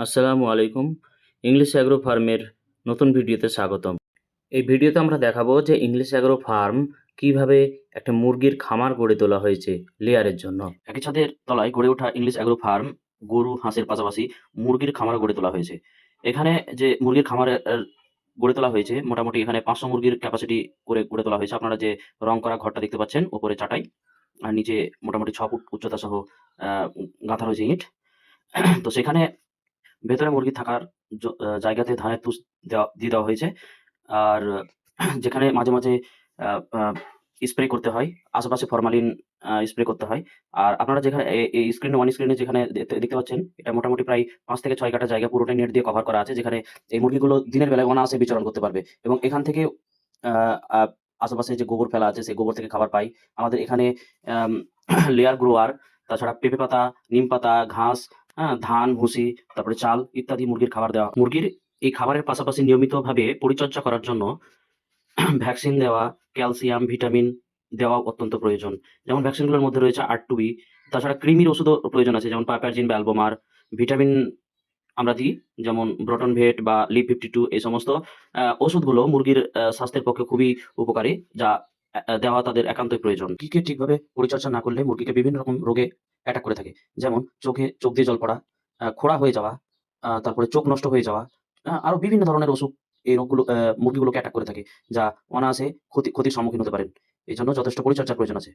আসসালামু আলাইকুম। English agro ফার্মের নতুন ভিডিওতে স্বাগতম। এই ভিডিওতে আমরা দেখাবো যে ইংলিশ অ্যাগ্রো ফার্ম কিভাবে একটা মুরগির খামার গড়ে তোলা হয়েছে লেয়ারের জন্য। একই ছাদের তলায় গড়ে ওঠা ইংলিশ অ্যাগ্রো ফার্ম গরু, হাঁসের পাশাপাশি মুরগির খামার গড়ে তোলা হয়েছে। এখানে যে মুরগির খামার গড়ে তোলা হয়েছে, মোটামুটি এখানে ৫০০ মুরগির ক্যাপাসিটি করে গড়ে তোলা হয়েছে। আপনারা যে রং করা ঘরটা দেখতে পাচ্ছেন, ওপরে চাটাই আর নিচে মোটামুটি ৬ ফুট উচ্চতা সহ গাঁথা রয়েছে ইট। তো সেখানে ভেতরে মুরগি থাকার জায়গাতে ধানের তুষ দিয়ে দেওয়া হয়েছে। আর যেখানে মাঝে, মাঝে আ আ স্প্রে করতে হয়, আশেপাশে ফরমালিন স্প্রে করতে হয়। আর আপনারা যেখানে এই ওয়ান স্ক্রিনে যেখানে দেখতে পাচ্ছেন, এটা মোটামুটি প্রায় ৫ থেকে ৬ কাঠা জায়গা পুরোটাই নেট দিয়ে কভার করা আছে, যেখানে এই মুরগিগুলো দিনের বেলায় অনায়াসে বিচরণ করতে পারবে এবং এখান থেকে আ আ আশেপাশে যে গোবর ফেলা আছে, সেই গোবর থেকে খাবার পায়। আমাদের এখানে আম লেয়ার গ্রোয়ার, তাছাড়া পেঁপে পাতা, নিম পাতা, ঘাস, ধান, ভুসি, তারপরে চাল ইত্যাদি মুরগির খাবার দেওয়া। মুরগির এই খাবারের পাশাপাশি নিয়মিতভাবে পরিচর্যা করার জন্য ভ্যাকসিন দেওয়া, ক্যালসিয়াম, ভিটামিন দেওয়া অত্যন্ত প্রয়োজন। যেমন ভ্যাকসিনগুলোর মধ্যে রয়েছে R2B, তাছাড়া কৃমির ওষুধও প্রয়োজন আছে, যেমন পাইপারজিন বা অ্যালবোমার। ভিটামিন আমরা দিই, যেমন ব্রোটন ভেট বা লিপ 52, এই সমস্ত ওষুধগুলো মুরগির স্বাস্থ্যের পক্ষে খুবই উপকারী, যা দেওয়া তাদের একান্তই প্রয়োজন। মুরগিকে ঠিকভাবে পরিচর্যা না করলে মুরগিকে বিভিন্ন রকম রোগে অ্যাটাক করে থাকে। যেমন চোখ দিয়ে জল পড়া, খোঁড়া হয়ে যাওয়া, তারপরে চোখ নষ্ট হয়ে যাওয়া, আরো বিভিন্ন ধরনের অসুখ এই রোগগুলো মুরগিগুলোকে অ্যাটাক করে থাকে, যা অনায়াসে ক্ষতির সম্মুখীন হতে পারেন। এজন্য যথেষ্ট পরিচর্যার প্রয়োজন আছে।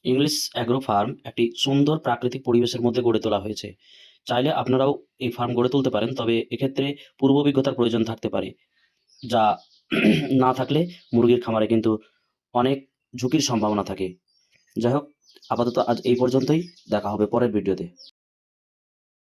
ইংলিশ অ্যাগ্রো ফার্ম একটি সুন্দর প্রাকৃতিক পরিবেশের মধ্যে গড়ে তোলা হয়েছে। চাইলে আপনারাও এই ফার্ম গড়ে তুলতে পারেন, তবে এক্ষেত্রে পূর্ব অভিজ্ঞতার প্রয়োজন থাকতে পারে, যা না থাকলে মুরগির খামারে কিন্তু অনেক ঝুঁকির সম্ভাবনা থাকে। যাই হোক, আপাতত আজ এই পর্যন্তই। দেখা হবে পরের ভিডিওতে।